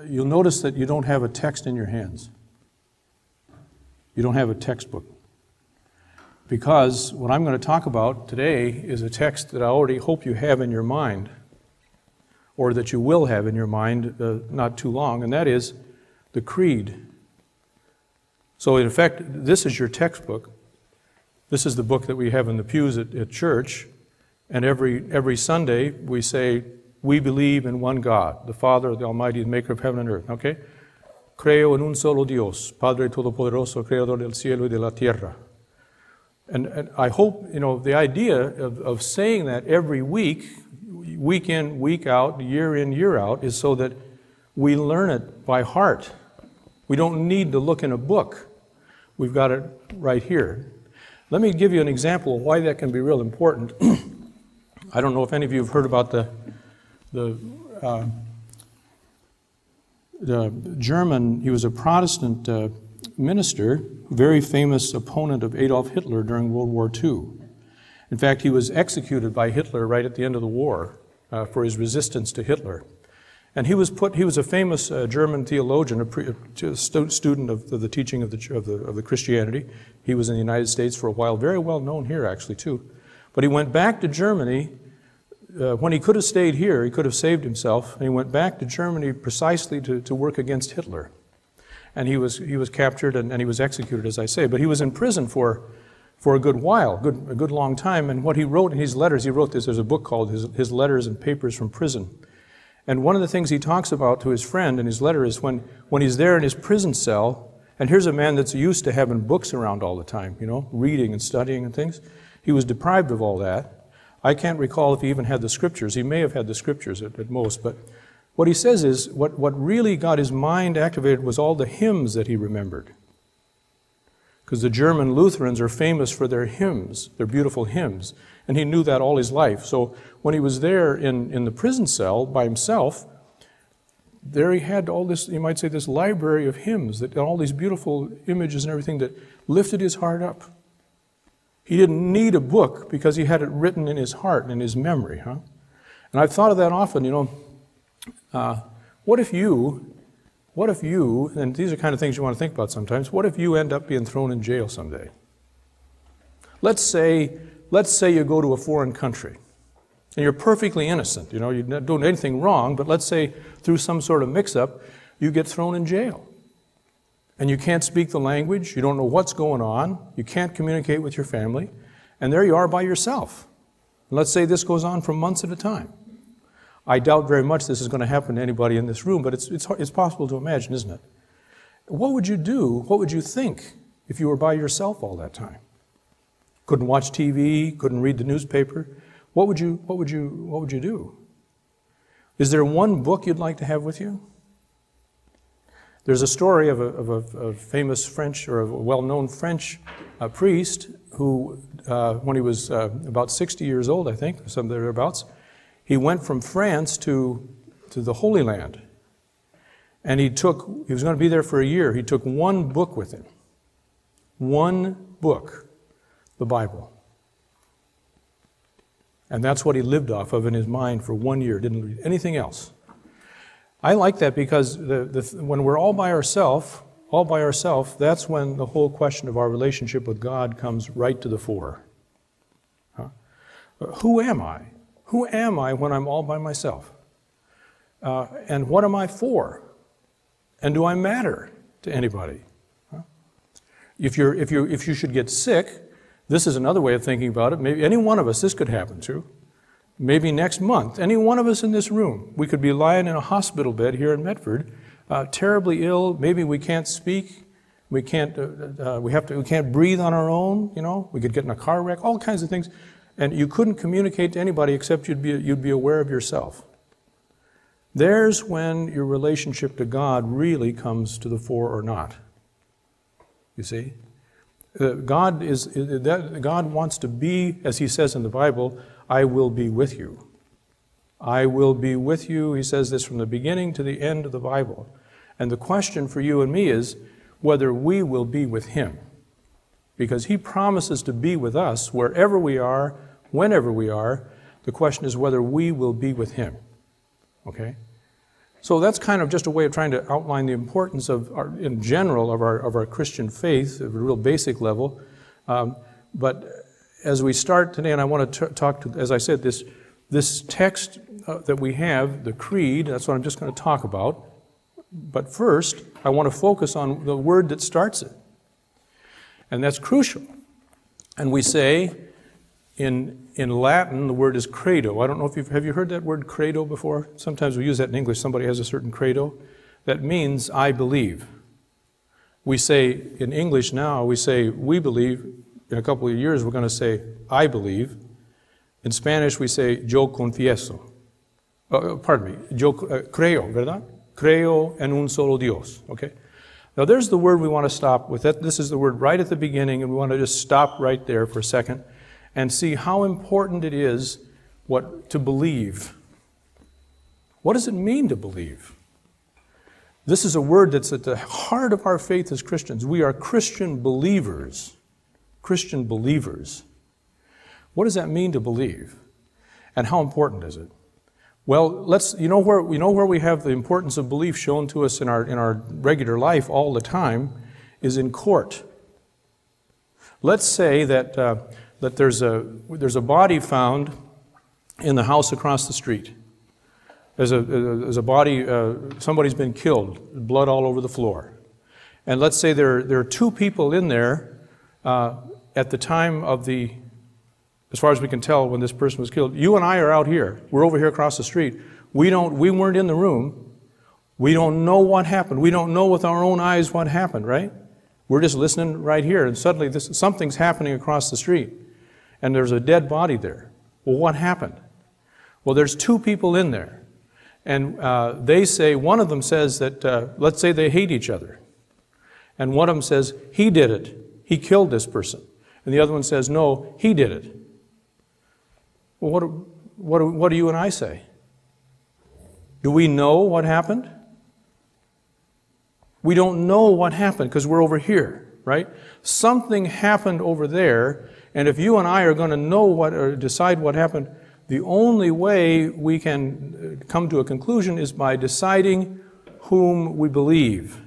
you'll notice that you don't have a text in your hands. You don't have a textbook. Because what I'm going to talk about today is a text that I already hope you have in your mind, or that you will have in your mind not too long, and that is the Creed. So in effect, this is your textbook. This is the book that we have in the pews at church, and every Sunday we say, we believe in one God, the Father, the Almighty, the maker of heaven and earth, okay? Creo en un solo Dios, Padre Todopoderoso, Creador del cielo y de la tierra. And I hope, the idea of saying that every week in, week out, year in, year out, is so that we learn it by heart. We don't need to look in a book. We've got it right here. Let me give you an example of why that can be real important. I don't know if any of you have heard about the German, he was a Protestant minister, very famous opponent of Adolf Hitler during World War II. In fact, he was executed by Hitler right at the end of the war for his resistance to Hitler. And he was a famous German theologian, a student of the teaching of the Christianity. He was in the United States for a while, very well known here actually too. But he went back to Germany. When he could have stayed here, he could have saved himself, and he went back to Germany precisely to work against Hitler. And he was captured and he was executed, as I say. But he was in prison for a good while, a good long time. And what he wrote in his letters, he wrote this, there's a book called His Letters and Papers from Prison. And one of the things he talks about to his friend in his letter is when he's there in his prison cell, and here's a man that's used to having books around all the time, reading and studying and things. He was deprived of all that. I can't recall if he even had the scriptures. He may have had the scriptures at most, but what he says is what really got his mind activated was all the hymns that he remembered. Because the German Lutherans are famous for their hymns, their beautiful hymns, and he knew that all his life. So when he was there in the prison cell by himself, there he had all this, you might say, this library of hymns, that all these beautiful images and everything that lifted his heart up. He didn't need a book because he had it written in his heart and in his memory. And I've thought of that often, what if you, and these are kind of things you want to think about sometimes, what if you end up being thrown in jail someday? Let's say you go to a foreign country, and you're perfectly innocent, you're not doing anything wrong, but let's say through some sort of mix-up, you get thrown in jail. And you can't speak the language, you don't know what's going on, you can't communicate with your family, and there you are by yourself. And let's say this goes on for months at a time. I doubt very much this is going to happen to anybody in this room, but it's possible to imagine, isn't it? What would you do, what would you think if you were by yourself all that time? Couldn't watch TV, couldn't read the newspaper. What would you do? Is there one book you'd like to have with you? There's a story of a famous French, or a well-known French priest who, when he was about 60 years old, I think, or some thereabouts, he went from France to the Holy Land. And he was going to be there for a year. He took one book with him. One book, the Bible. And that's what he lived off of in his mind for 1 year, didn't read anything else. I like that because when we're all by ourselves, that's when the whole question of our relationship with God comes right to the fore. Who am I? Who am I when I'm all by myself? And what am I for? And do I matter to anybody? If you should get sick, this is another way of thinking about it. Maybe any one of us, this could happen to. Maybe next month, any one of us in this room, we could be lying in a hospital bed here in Medford, terribly ill. Maybe we can't speak. We can't breathe on our own. We could get in a car wreck. All kinds of things, and you couldn't communicate to anybody except you'd be aware of yourself. There's when your relationship to God really comes to the fore or not. You see, God wants to be, as He says in the Bible, I will be with you. I will be with you. He says this from the beginning to the end of the Bible. And the question for you and me is whether we will be with Him. Because He promises to be with us wherever we are, whenever we are. The question is whether we will be with Him. Okay? So that's kind of just a way of trying to outline the importance of, in general, of our Christian faith at a real basic level. But as we start today, and I want to talk to, as I said, this text that we have, the Creed, that's what I'm just going to talk about. But first, I want to focus on the word that starts it. And that's crucial. And we say, in Latin, the word is credo. I don't know if have you heard that word credo before? Sometimes we use that in English. Somebody has a certain credo. That means I believe. We say, in English now, we say we believe. In a couple of years, we're going to say I believe. In Spanish, we say yo confieso. Pardon me, yo creo, ¿verdad? Creo en un solo Dios, okay? Now there's the word we want to stop with. This is the word right at the beginning, and we want to just stop right there for a second and see how important it is to believe. What does it mean to believe? This is a word that's at the heart of our faith as Christians. We are Christian believers. Christian believers. What does that mean to believe? And how important is it? Well, you know where we have the importance of belief shown to us in our regular life all the time is in court. Let's say that there's a body found in the house across the street. There's a body, somebody's been killed, blood all over the floor. And let's say there are two people in there at the time of as far as we can tell when this person was killed. You and I are out here. We're over here across the street. We weren't in the room. We don't know what happened. We don't know with our own eyes what happened, right? We're just listening right here, and suddenly something's happening across the street, and there's a dead body there. Well, what happened? Well, there's two people in there, and they say, one of them says that, let's say they hate each other, and one of them says, he did it. He killed this person. And the other one says, no, he did it. Well, what do you and I say? Do we know what happened? We don't know what happened because we're over here, right? Something happened over there, and if you and I are going to know or decide what happened, the only way we can come to a conclusion is by deciding whom we believe.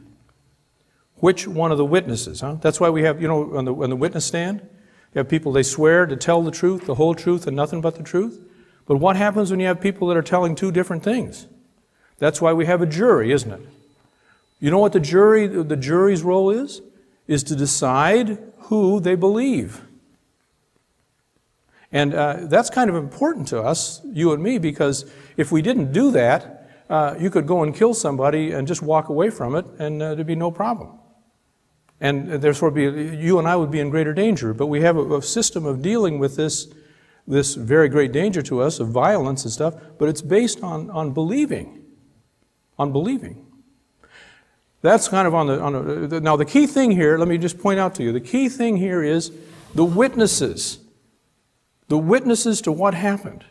Which one of the witnesses, huh? That's why we have, on the witness stand, you have people, they swear to tell the truth, the whole truth, and nothing but the truth. But what happens when you have people that are telling two different things? That's why we have a jury, isn't it? You know what the jury's role is? Is to decide who they believe. And that's kind of important to us, you and me, because if we didn't do that, you could go and kill somebody and just walk away from it, and there'd be no problem. And therefore, you and I would be in greater danger. But we have a system of dealing with this very great danger to us of violence and stuff, but it's based on believing. On believing. That's kind of now the key thing here, let me just point out to you, the key thing here is the witnesses. The witnesses to what happened.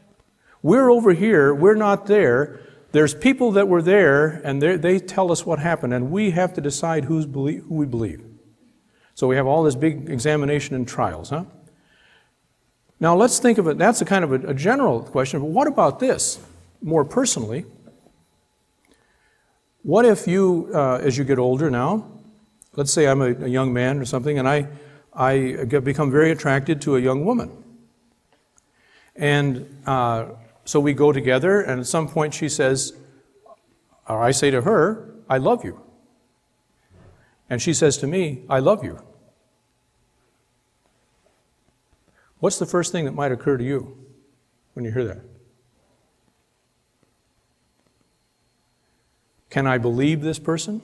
We're over here, we're not there. There's people that were there, and they tell us what happened, and we have to decide who we believe. So we have all this big examination and trials, huh? Now let's think of it, that's a kind of a general question, but what about this, more personally? What if you, as you get older now, let's say I'm a young man or something, and I become very attracted to a young woman. And so we go together, and at some point she says, or I say to her, I love you. And she says to me, I love you. What's the first thing that might occur to you when you hear that? Can I believe this person?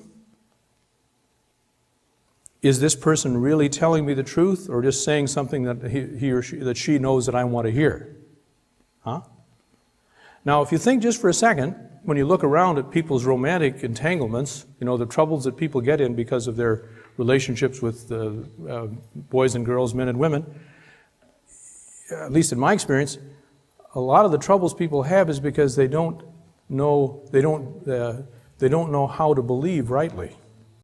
Is this person really telling me the truth, or just saying something that he or she knows that I want to hear? Huh? Now, if you think just for a second, when you look around at people's romantic entanglements, the troubles that people get in because of their relationships with boys and girls, men and women, at least in my experience, a lot of the troubles people have is because they don't know how to believe rightly.